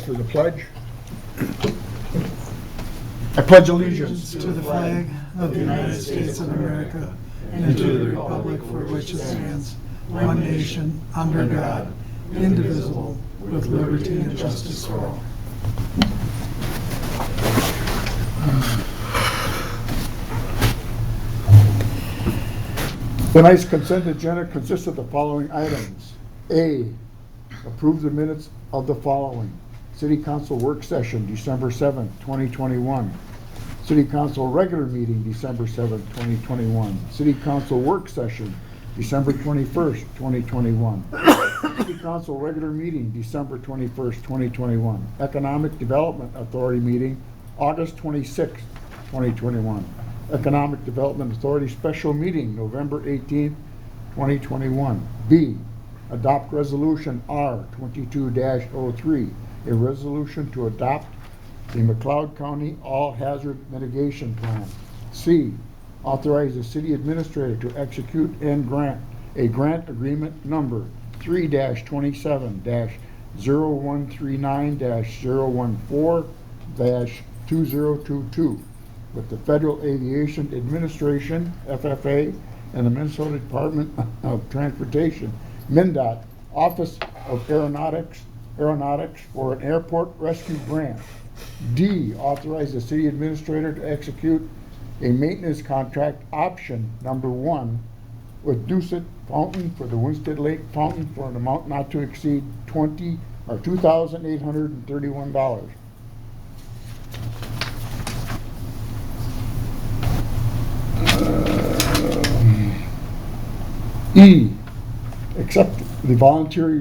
For the pledge. I pledge allegiance To the flag of the United States of America and to the republic for which it stands, one nation, under God, indivisible, with liberty and justice for all. Tonight's consent agenda consists of the following items. A, approve the minutes of the following. City Council work session, December 7th, 2021. City Council regular meeting, December 7th, 2021. City Council work session, December 21st, 2021. City Council regular meeting, December 21st, 2021. Economic Development Authority meeting, August 26th, 2021. Economic Development Authority special meeting, November 18th, 2021. B, adopt resolution R 22-03, a resolution to adopt the McLeod County All Hazard Mitigation Plan. C, authorize the city administrator to execute and grant a grant agreement number 3-27-013-014-2022 with the Federal Aviation Administration, FFA, and the Minnesota Department of Transportation, MnDOT, Office of Aeronautics for an airport rescue grant. D, authorize the city administrator to execute a maintenance contract option number 1 with Doucet Fountain for the Winsted Lake Fountain for an amount not to exceed $2,831. E, accept the voluntary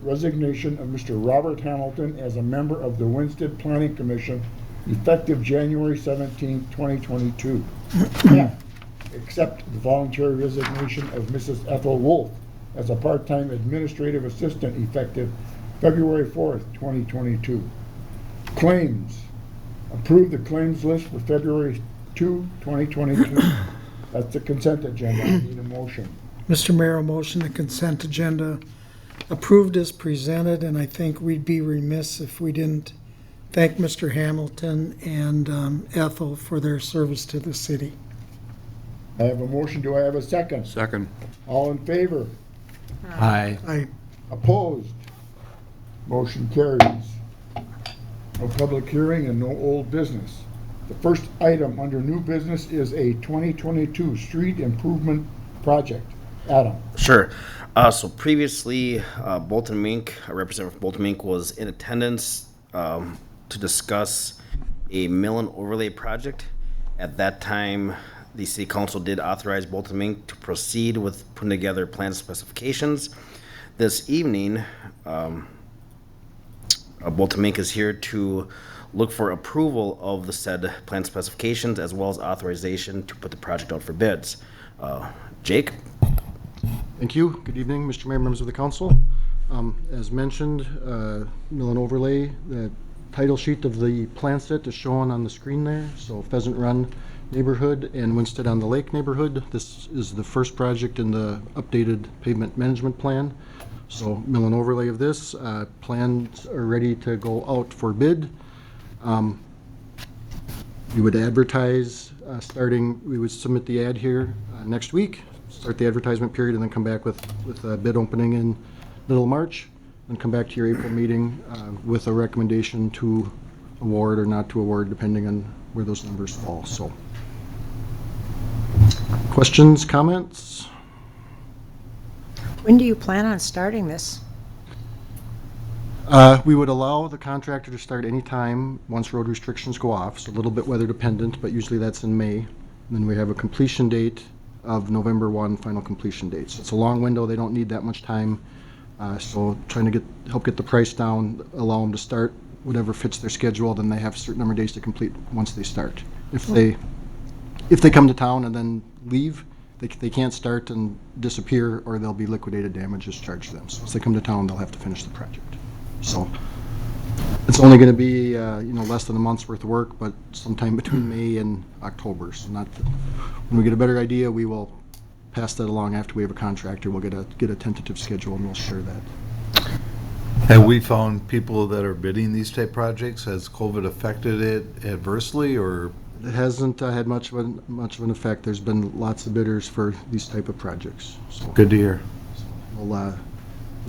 resignation of Mr. Robert Hamilton as a member of the Winsted Planning Commission effective January 17, 2022. F, accept the voluntary resignation of Mrs. Ethel Wolf as a part-time administrative assistant effective February 4th, 2022. Claims, approve the claims list for February 2, 2022. That's the consent agenda. I need a motion. Mr. Mayor, a motion the consent agenda approved as presented, and I think we'd be remiss if we didn't thank Mr. Hamilton and Ethel for their service to the city. I have a motion. Do I have a second? Second. All in favor? Aye. Opposed? Motion carries. No public hearing and no old business. The first item under new business is a 2022 street improvement project. Adam. Sure. So previously, Bolton Mink, a representative from Bolton Mink, was in attendance to discuss a mill and overlay project. At that time, the city council did authorize Bolton Mink to proceed with putting together plan specifications. This evening, Bolton Mink is here to look for approval of the said plan specifications as well as authorization to put the project out for bids. Jake? Thank you. Good evening, Mr. Mayor, members of the council. As mentioned, mill and overlay, the title sheet of the plan set is shown on the screen there. So Pheasant Run neighborhood and Winsted on the Lake neighborhood. This is the first project in the updated pavement management plan. So mill and overlay of this. Plans are ready to go out for bid. We would advertise we would submit the ad here next week, start the advertisement period, and then come back with a bid opening in middle of March, and come back to your April meeting with a recommendation to award or not to award, depending on where those numbers fall. So, questions, comments? When do you plan on starting this? We would allow the contractor to start any time once road restrictions go off, so a little bit weather dependent, but usually that's in May. And then we have a completion date of November 1, final completion date. So it's a long window, they don't need that much time. So trying to help get the price down, allow them to start whatever fits their schedule, then they have a certain number of days to complete once they start. If they come to town and then leave, they can't start and disappear, or they'll be liquidated damages charged to them. So if they come to town, they'll have to finish the project. So it's only going to be less than a month's worth of work, but sometime between May and October. So when we get a better idea, we will pass that along after we have a contractor. We'll get a tentative schedule and we'll share that. Have we found people that are bidding these type projects? Has COVID affected it adversely, or? It hasn't had much of an effect. There's been lots of bidders for these type of projects. So Good to hear. we'll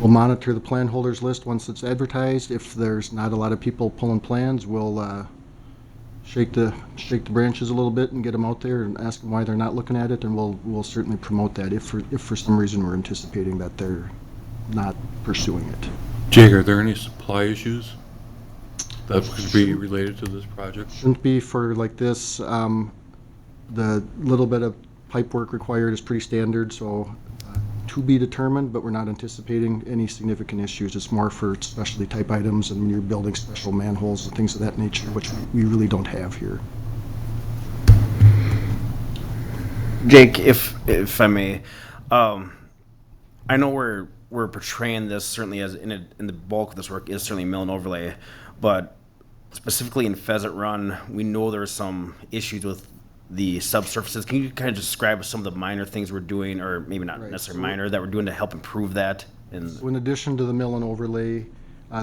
monitor the plan holders list once it's advertised. If there's not a lot of people pulling plans, we'll shake the branches a little bit and get them out there and ask them why they're not looking at it, and we'll certainly promote that if for some reason we're anticipating that they're not pursuing it. Jake, are there any supply issues that could be related to this project? Shouldn't be for like this. The little bit of pipe work required is pretty standard, so to be determined, but we're not anticipating any significant issues. It's more for specialty type items and when you're building special manholes and things of that nature, which we really don't have here. Jake, if I may, I know we're portraying this certainly as in the bulk of this work is certainly mill and overlay, but specifically in Pheasant Run, we know there are some issues with the subsurfaces. Can you kind of describe some of the minor things we're doing, or maybe not Right. necessarily minor, that we're doing to help improve that? And So in addition to the mill and overlay,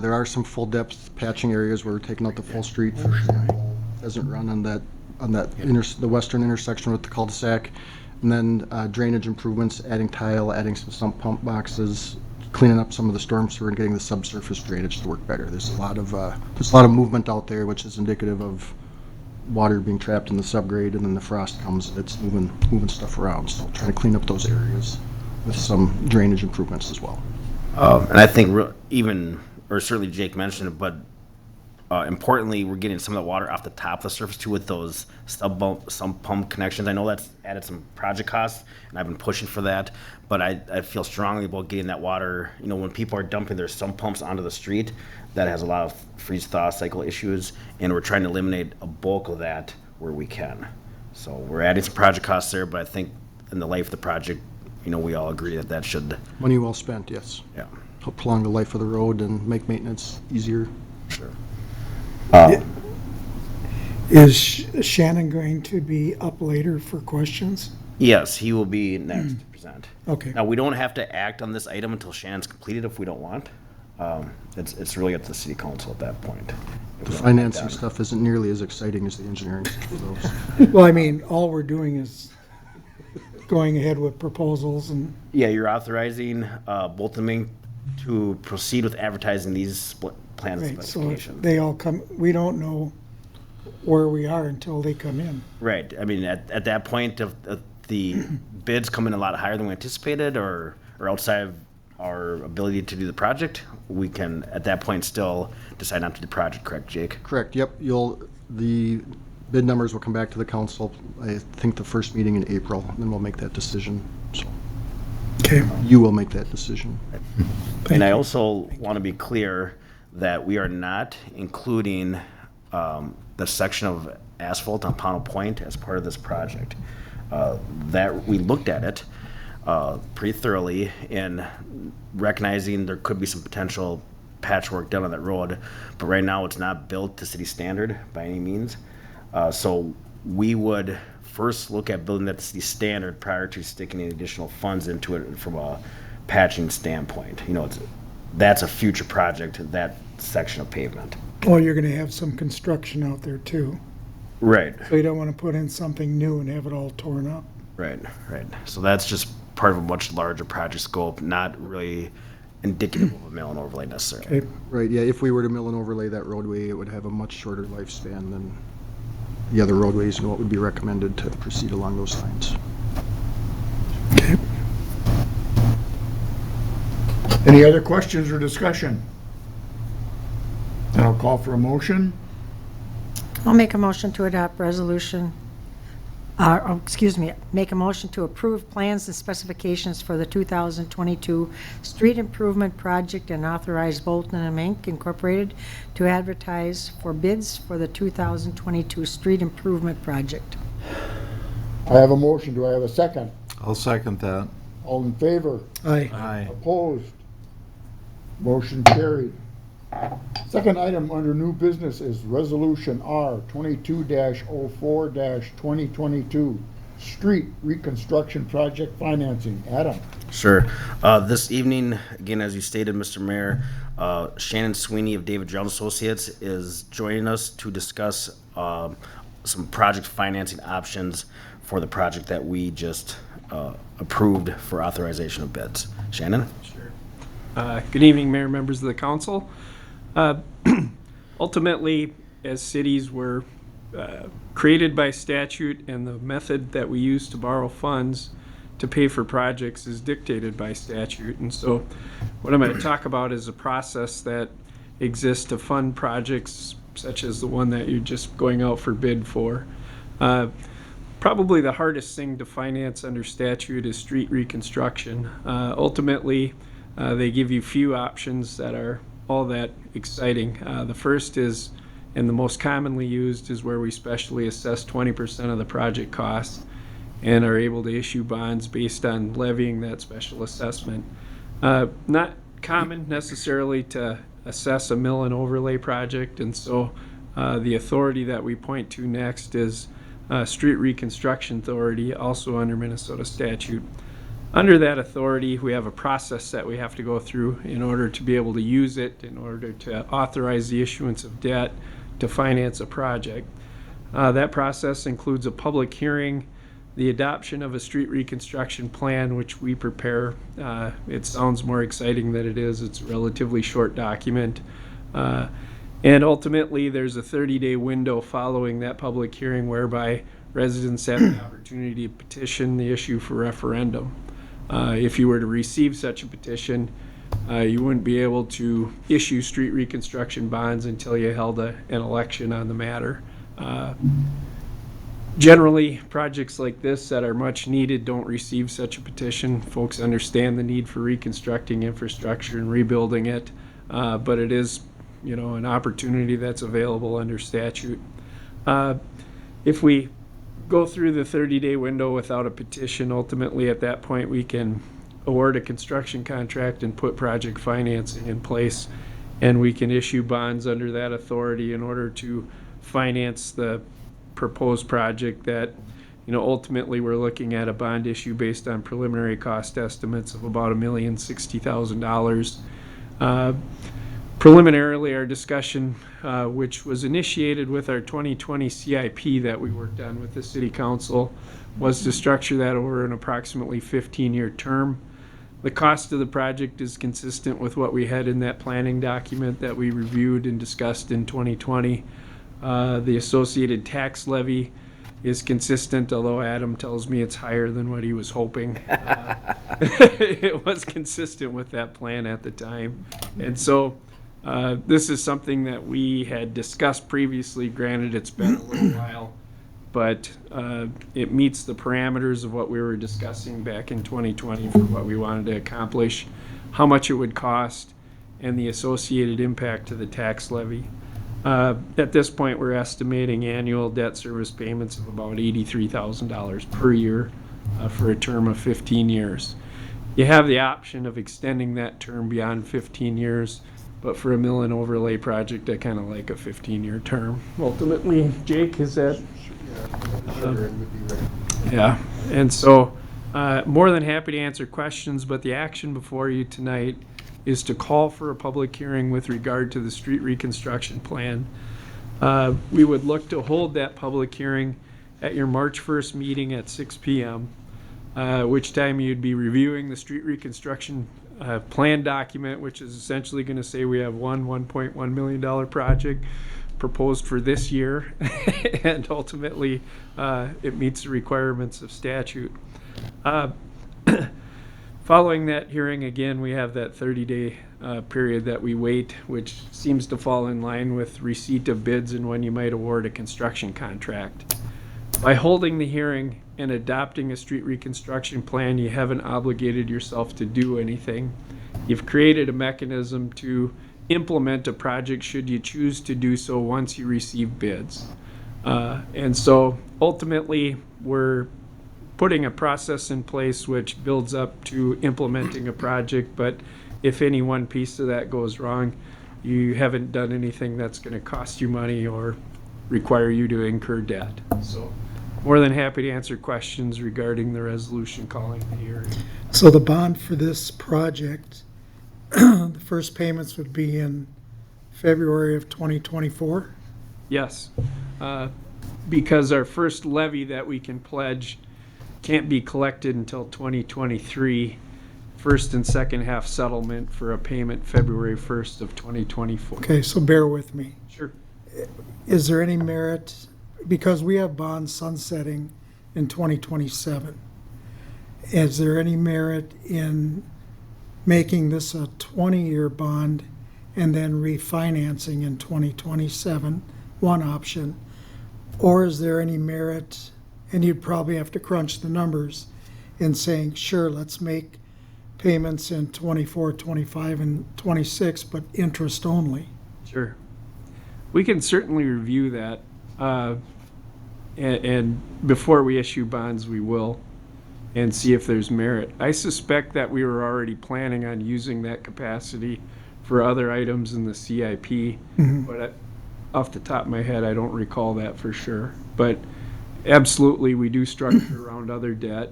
there are some full depth patching areas where we're taking out the full street for Pheasant Run on the western intersection with the cul-de-sac. And then drainage improvements, adding tile, adding some sump pump boxes, cleaning up some of the storm sewer and getting the subsurface drainage to work better. There's a lot of movement out there, which is indicative of water being trapped in the subgrade, and then the frost comes, it's moving stuff around. So trying to clean up those areas with some drainage improvements as well. and I think certainly Jake mentioned it, but importantly, we're getting some of the water off the top of the surface too with those sump pump connections. I know that's added some project costs, and I've been pushing for that. But I feel strongly about getting that water. You know, when people are dumping their sump pumps onto the street, that has a lot of freeze-thaw cycle issues, and we're trying to eliminate a bulk of that where we can. So we're adding some project costs there, but I think in the life of the project, you know, we all agree that should, Money well spent, yes. yeah, Help prolong the life of the road and make maintenance easier. sure. Is Shannon going to be up later for questions? Yes, he will be next to present. Okay. Now, we don't have to act on this item until Shannon's completed if we don't want. It's really up to the city council at that point. The financing stuff isn't nearly as exciting as the engineering stuff of those. Well, I mean, all we're doing is going ahead with proposals and, Yeah, you're authorizing Bolton Mink to proceed with advertising these plans and right, so specifications. they all come, we don't know where we are until they come in. Right, I mean, at that point, if the bids come in a lot higher than we anticipated or outside of our ability to do the project, we can, at that point, still decide not to do the project, correct, Jake? Correct, yep. The bid numbers will come back to the council, I think the first meeting in April, and then we'll make that decision. So Okay. you will make that decision. And I also want to be clear that we are not including the section of asphalt on Pownell Point as part of this project. That we looked at it pretty thoroughly in recognizing there could be some potential patchwork done on that road, but right now it's not built to city standard by any means. So we would first look at building that to city standard prior to sticking any additional funds into it from a patching standpoint. You know, that's a future project, that section of pavement. Well, you're gonna have some construction out there too, Right, so you don't wanna put in something new and have it all torn up. right. So that's just part of a much larger project scope, not really indicative of a mill and overlay necessarily. Okay, Right, yeah, if we were to mill and overlay that roadway, it would have a much shorter lifespan than the other roadways, and what would be recommended to proceed along those lines. okay. Any other questions or discussion? Then I'll call for a motion. I'll make a motion to adopt resolution, make a motion to approve plans and specifications for the 2022 street improvement project and authorize Bolton and Mink Incorporated to advertise for bids for the 2022 street improvement project. I have a motion. Do I have a second? I'll second that. All in favor? Aye. Aye. Opposed? Motion carried. Second item under new business is Resolution R 22-04-2022, street reconstruction project financing. Adam? Sure. This evening, again, as you stated, Mr. Mayor, Shannon Sweeney of David Jones Associates is joining us to discuss some project financing options for the project that we just approved for authorization of bids. Shannon? Good evening, Mayor, members of the council. Ultimately, as cities were created by statute, and the method that we use to borrow funds to pay for projects is dictated by statute. And so what I'm going to talk about is a process that exists to fund projects such as the one that you're just going out for bid for. Probably the hardest thing to finance under statute is street reconstruction. Ultimately, they give you few options that are all that exciting. The first is, and the most commonly used, is where we specially assess 20% of the project costs and are able to issue bonds based on levying that special assessment. Not common necessarily to assess a mill and overlay project, and so the authority that we point to next is Street Reconstruction Authority, also under Minnesota statute. Under that authority, we have a process that we have to go through in order to be able to use it, in order to authorize the issuance of debt to finance a project. That process includes a public hearing, the adoption of a street reconstruction plan, which we prepare. It sounds more exciting than it is. It's a relatively short document. And ultimately, there's a 30-day window following that public hearing whereby residents have the opportunity to petition the issue for referendum. If you were to receive such a petition, you wouldn't be able to issue street reconstruction bonds until you held an election on the matter. Generally, projects like this that are much needed don't receive such a petition. Folks understand the need for reconstructing infrastructure and rebuilding it, but it is, an opportunity that's available under statute. If we go through the 30-day window without a petition, ultimately at that point we can award a construction contract and put project financing in place, and we can issue bonds under that authority in order to finance the proposed project that, ultimately we're looking at a bond issue based on preliminary cost estimates of about $1,060,000. Preliminarily, our discussion, which was initiated with our 2020 CIP that we worked on with the City Council, was to structure that over an approximately 15-year term. The cost of the project is consistent with what we had in that planning document that we reviewed and discussed in 2020. The associated tax levy is consistent, although Adam tells me it's higher than what he was hoping. It was consistent with that plan at the time. And so this is something that we had discussed previously. Granted, it's been a little while, but it meets the parameters of what we were discussing back in 2020 for what we wanted to accomplish, how much it would cost, and the associated impact to the tax levy. At this point, we're estimating annual debt service payments of about $83,000 per year for a term of 15 years. You have the option of extending that term beyond 15 years, but for a mill and overlay project, I kind of like a 15-year term. Ultimately, Jake, is that? Yeah, and so more than happy to answer questions, but the action before you tonight is to call for a public hearing with regard to the street reconstruction plan. We would look to hold that public hearing at your March 1st meeting at 6 p.m., which time you'd be reviewing the street reconstruction plan document, which is essentially going to say we have $1.1 million project proposed for this year, and ultimately it meets the requirements of statute. Following that hearing, again, we have that 30-day period that we wait, which seems to fall in line with receipt of bids and when you might award a construction contract. By holding the hearing and adopting a street reconstruction plan, you haven't obligated yourself to do anything. You've created a mechanism to implement a project should you choose to do so once you receive bids. And so ultimately, we're putting a process in place which builds up to implementing a project, but if any one piece of that goes wrong, you haven't done anything that's going to cost you money or require you to incur debt. So more than happy to answer questions regarding the resolution calling the hearing. So the bond for this project, the first payments would be in February of 2024? Yes, because our first levy that we can pledge can't be collected until 2023. First and second half settlement for a payment February 1st of 2024. Okay, so bear with me. Sure. Is there any merit, because we have bonds sunsetting in 2027, is there any merit in making this a 20-year bond and then refinancing in 2027, one option? Or is there any merit, and you'd probably have to crunch the numbers, in saying, sure, let's make payments in 24, 25, and 26, but interest only? Sure. We can certainly review that. And before we issue bonds, we will, and see if there's merit. I suspect that we were already planning on using that capacity for other items in the CIP, but off the top of my head, I don't recall that for sure. But absolutely, we do structure around other debt.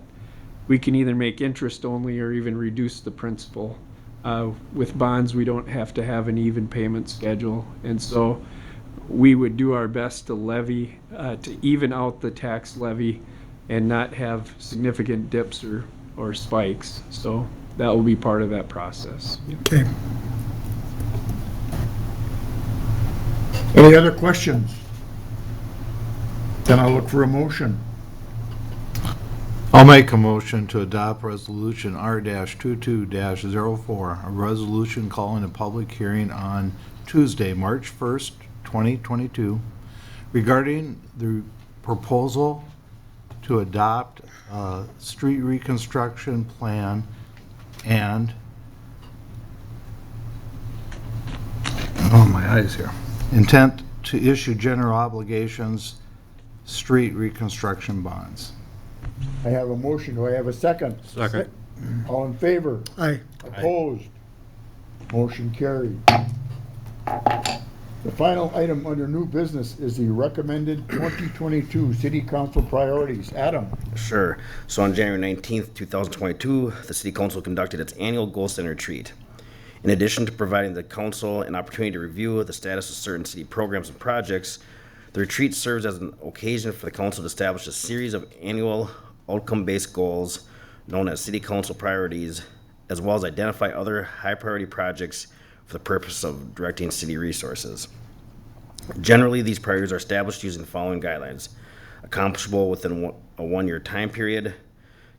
We can either make interest only or even reduce the principal. With bonds, we don't have to have an even payment schedule, and so we would do our best to levy, to even out the tax levy and not have significant dips or spikes. So that will be part of that process. Okay. Any other questions? Then I'll look for a motion. I'll make a motion to adopt Resolution R-22-04, a resolution calling a public hearing on Tuesday, March 1st, 2022, regarding the proposal to adopt a street reconstruction plan and, oh, my eyes here, intent to issue general obligations street reconstruction bonds. I have a motion. Do I have a second? Second. All in favor? Aye. Opposed? Motion carried. The final item under new business is the recommended 2022 city council priorities. Adam? Sure. So on January 19th, 2022, the City Council conducted its annual Goal Center retreat. In addition to providing the council an opportunity to review the status of certain city programs and projects, the retreat serves as an occasion for the council to establish a series of annual outcome-based goals known as City Council priorities, as well as identify other high-priority projects for the purpose of directing city resources. Generally, these priorities are established using the following guidelines: accomplishable within a one-year time period,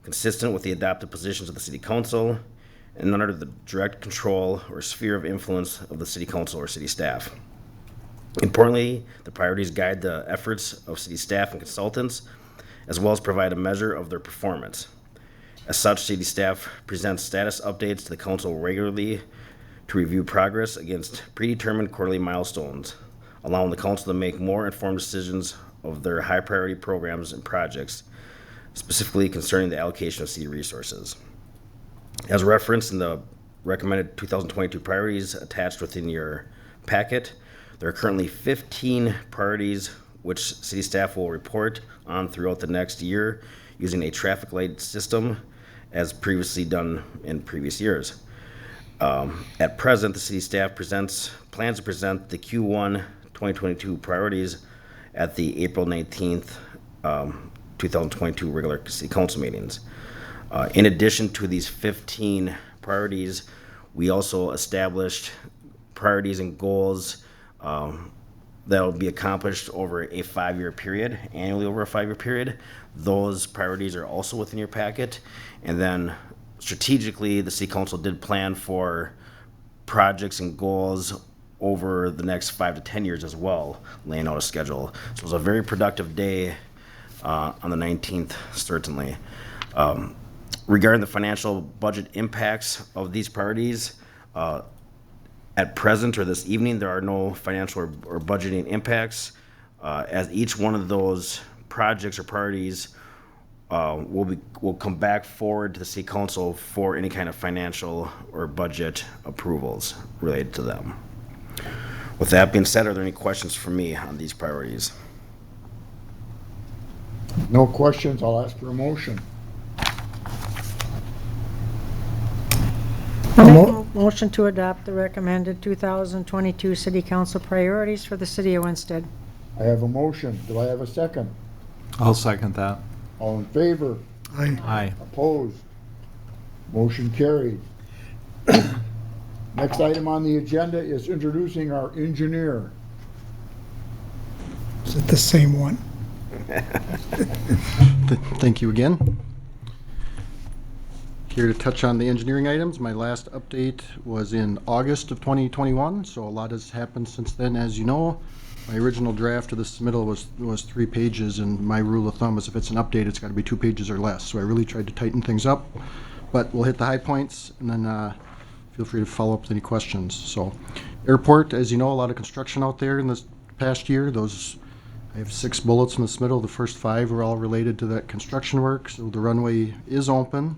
consistent with the adopted positions of the City Council, and under the direct control or sphere of influence of the City Council or city staff. Importantly, the priorities guide the efforts of city staff and consultants, as well as provide a measure of their performance. As such, city staff presents status updates to the council regularly to review progress against predetermined quarterly milestones, allowing the council to make more informed decisions of their high priority programs and projects, specifically concerning the allocation of city resources. As referenced in the recommended 2022 priorities attached within your packet, there are currently 15 priorities which city staff will report on throughout the next year using a traffic light system as previously done in previous years. At present, the city staff plans to present the Q1 2022 priorities at the April 19th, 2022 regular city council meetings. In addition to these 15 priorities, we also established priorities and goals that will be accomplished over a 5-year period, annually over a 5-year period. Those priorities are also within your packet. And then strategically, the City Council did plan for projects and goals over the next 5 to 10 years as well, laying out a schedule. So it was a very productive day on the 19th, certainly. Regarding the financial budget impacts of these priorities, at present or this evening, there are no financial or budgeting impacts, as each one of those projects or priorities will come back forward to the City Council for any kind of financial or budget approvals related to them. With that being said, are there any questions for me on these priorities? No questions, I'll ask for a motion. I'll make Mo- a motion to adopt the recommended 2022 city council priorities for the city of Winsted. I have a motion. Do I have a second? I'll second that. All in favor? Aye. Aye. Opposed? Motion carried. Next item on the agenda is introducing our engineer. Is it the same one? Thank you again. Here to touch on the engineering items. My last update was in August of 2021, so a lot has happened since then, as you know. My original draft of the submittal was 3 pages, and my rule of thumb is if it's an update, it's got to be 2 pages or less. So I really tried to tighten things up, but we'll hit the high points, and then feel free to follow up with any questions. So, airport, as you know, a lot of construction out there in this past year. I have 6 bullets in the submittal. The first 5 are all related to that construction work, so the runway is open.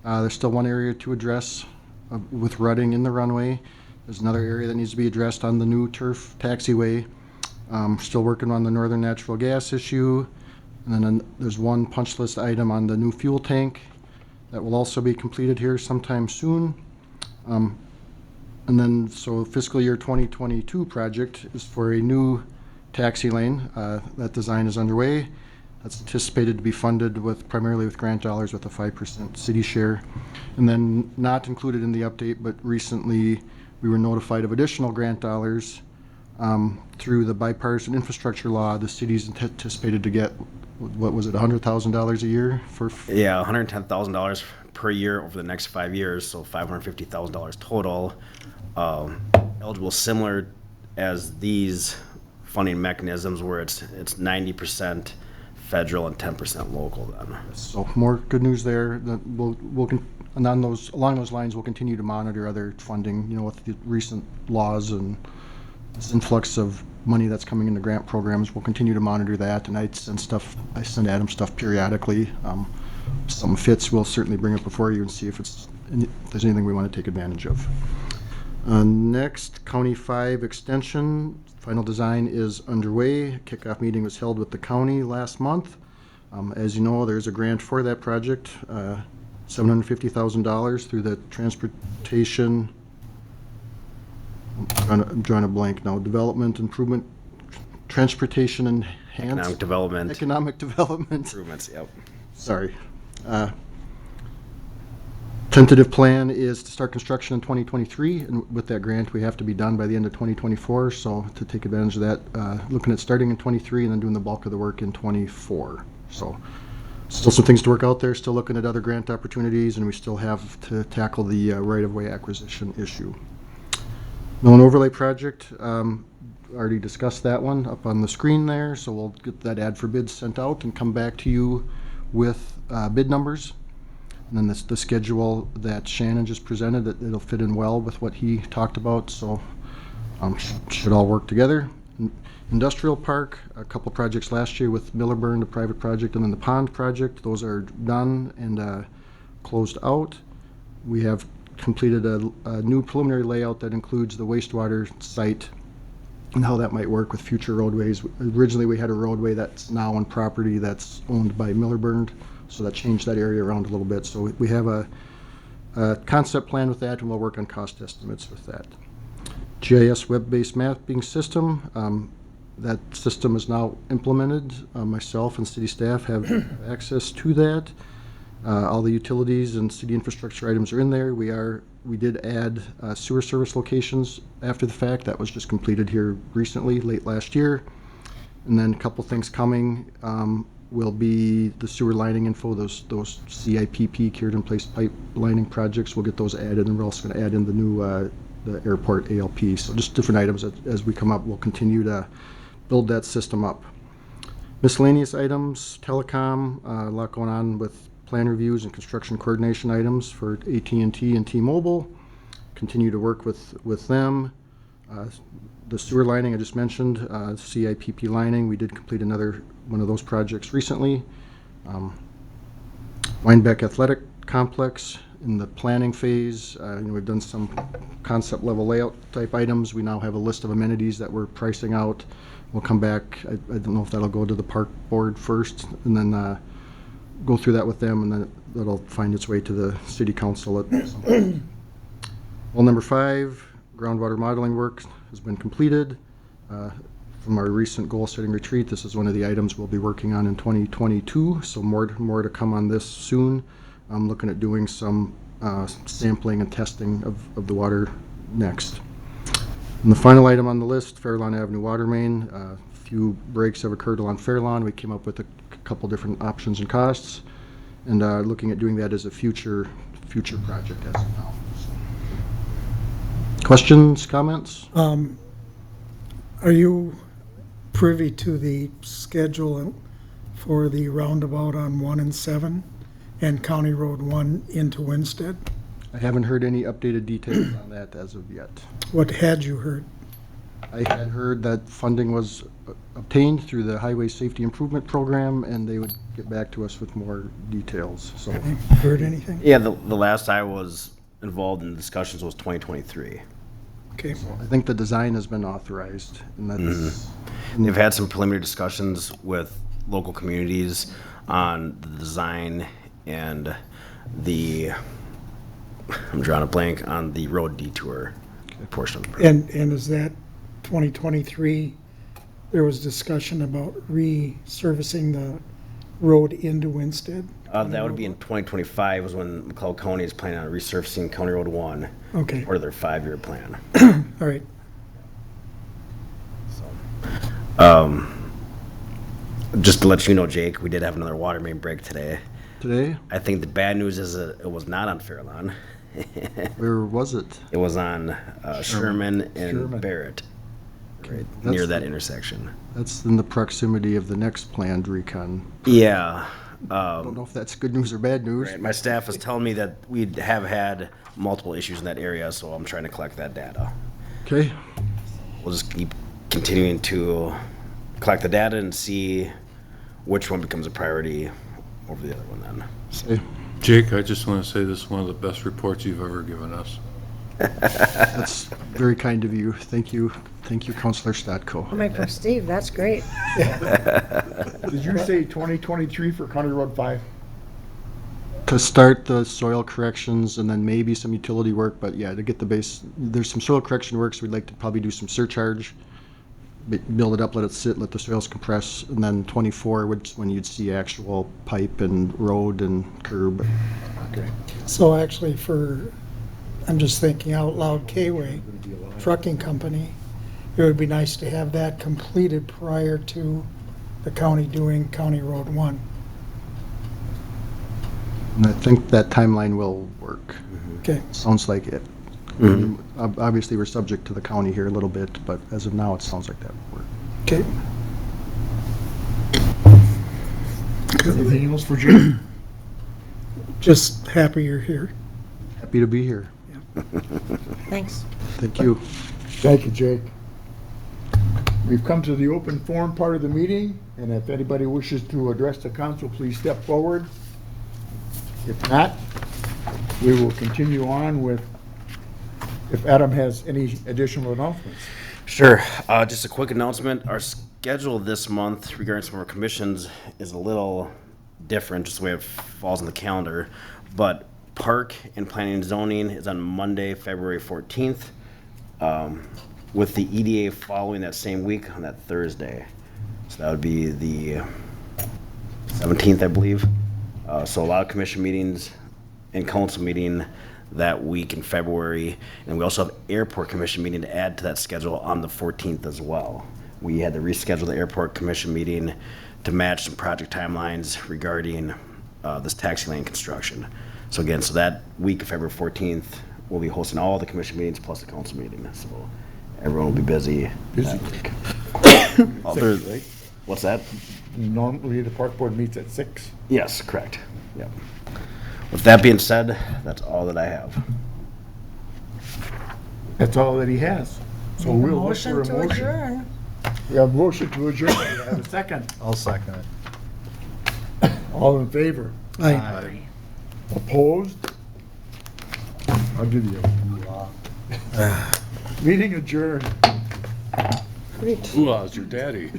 There's still one area to address with rutting in the runway. There's another area that needs to be addressed on the new turf taxiway. Still working on the northern natural gas issue. And then there's one punch list item on the new fuel tank that will also be completed here sometime soon. And then, so fiscal year 2022 project is for a new taxi lane. That design is underway. That's anticipated to be funded primarily with grant dollars with a 5% city share. And then not included in the update, but recently we were notified of additional grant dollars through the bipartisan infrastructure law. The city's anticipated to get, what was it, $100,000 a year for? Yeah, $110,000 per year over the next 5 years, so $550,000 total. Eligible similar as these funding mechanisms where it's 90% federal and 10% local then. So more good news there. That and along those lines, we'll continue to monitor other funding, with the recent laws and this influx of money that's coming into grant programs. We'll continue to monitor that, and I send Adam stuff periodically. If something fits, we'll certainly bring it before you and see if there's anything we want to take advantage of. Next, County 5 extension. Final design is underway. Kickoff meeting was held with the county last month. As you know, there's a grant for that project, $750,000 through the transportation. I'm drawing a blank now. Development Improvement, Transportation Enhanced. Economic Development. Improvements, yep. Sorry. Tentative plan is to start construction in 2023, and with that grant, we have to be done by the end of 2024. So to take advantage of that, looking at starting in 23 and then doing the bulk of the work in 24. So still some things to work out there. Still looking at other grant opportunities, and we still have to tackle the right-of-way acquisition issue. Known overlay project, already discussed that one up on the screen there. So we'll get that ad for bids sent out and come back to you with bid numbers. And then the schedule that Shannon just presented, it'll fit in well with what he talked about, so should all work together. Industrial Park, a couple projects last year with Millerburn, the private project, and then the Pond project. Those are done and closed out. We have completed a new preliminary layout that includes the wastewater site and how that might work with future roadways. Originally, we had a roadway that's now on property that's owned by Millerburn, so that changed that area around a little bit. So we have a concept plan with that, and we'll work on cost estimates with that. GIS web-based mapping system. That system is now implemented. Myself and city staff have access to that. All the utilities and city infrastructure items are in there. We did add sewer service locations after the fact. That was just completed here recently, late last year. And then a couple things coming will be the sewer lining info, those CIPP, cured in place pipe lining projects. We'll get those added, and we're also going to add in the new the airport ALP. So just different items as we come up. We'll continue to build that system up. Miscellaneous items, telecom, a lot going on with plan reviews and construction coordination items for AT&T and T-Mobile. Continue to work with them. The sewer lining I just mentioned, CIPP lining, we did complete another one of those projects recently. Weinbeck Athletic Complex, in the planning phase. We've done some concept level layout type items. We now have a list of amenities that we're pricing out. We'll come back, I don't know if that'll go to the park board first, and then go through that with them, and then that'll find its way to the city council at some point. Well, number 5, groundwater modeling work has been completed. From our recent goal-setting retreat, this is one of the items we'll be working on in 2022, so more to come on this soon. I'm looking at doing some sampling and testing of the water next. And the final item on the list, Fairlawn Avenue water main. A few breaks have occurred along Fairlawn. We came up with a couple different options and costs, and looking at doing that as a future project as of now. Questions, comments? Are you privy to the schedule for the roundabout on 1 and 7 and County Road 1 into Winstead? I haven't heard any updated details on that as of yet. What had you heard? I had heard that funding was obtained through the Highway Safety Improvement Program, and they would get back to us with more details, so. Heard anything? Yeah, the last I was involved in discussions was 2023. Okay. I think the design has been authorized, and that's, They've had some preliminary discussions with local communities on the design and I'm drawing a blank on the road detour portion of the project. And is that 2023, there was discussion about resurfacing the road into Winstead? That would be in 2025 was when McLeod County is planning on resurfacing County Road 1, Okay, part of their 5-year plan. all right. Just to let you know, Jake, we did have another water main break today. today, I think the bad news is that it was not on Fairlawn. where was it? It was on Sherman and Sherman. Barrett, right That's near that the- intersection. That's in the proximity of the next planned recon. Yeah. I don't know if that's good news or bad news. Right. My staff is telling me that we have had multiple issues in that area, so I'm trying to collect that data. Okay, We'll just keep continuing to collect the data and see which one becomes a priority over the other one then. say, Jake, I just want to say this is one of the best reports you've ever given us. that's very kind of you. Thank you, Councilor Statko. Coming from Steve, that's great. Did you say 2023 for County Road 5? To start the soil corrections and then maybe some utility work, but yeah, to get the base, there's some soil correction works, we'd like to probably do some surcharge, build it up, let it sit, let the soils compress, and then 24 would, when you'd see actual pipe and road and curb. So actually I'm just thinking out loud, K-Way Trucking Company, it would be nice to have that completed prior to the county doing County Road 1. And I think that timeline will work. Okay, Sounds like it. Obviously, we're subject to the county here a little bit, but as of now, it sounds like that will work. okay. Anything else for Jim? Just happy you're here. Happy to be here. Thanks. Thank you. Thank you, Jake. We've come to the open forum part of the meeting, and if anybody wishes to address the council, please step forward. If not, we will continue on with, if Adam has any additional announcements. Sure. Just a quick announcement. Our schedule this month regarding some of our commissions is a little different, just the way it falls on the calendar. But Park and Planning and Zoning is on Monday, February 14th, with the EDA following that same week on that Thursday. So that would be the 17th, I believe. So a lot of commission meetings and council meeting that week in February. And we also have airport commission meeting to add to that schedule on the 14th as well. We had to reschedule the airport commission meeting to match some project timelines regarding this taxi lane construction. So again, so that week of February 14th, we'll be hosting all the commission meetings plus the council meeting. So everyone will be busy. that week. Right? What's that? Normally, the park board meets at 6. Yes, correct. Yep. With that being said, that's all that I have. That's all that he has. So we'll look for Motion a to motion. adjourn. We have a motion to adjourn. We have a second. I'll second it. All in favor? Aye. Opposed? I'll give you a meeting adjourned. Ooh, how's your daddy?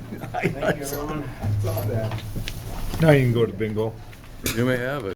Now you can go to bingo. You may have it.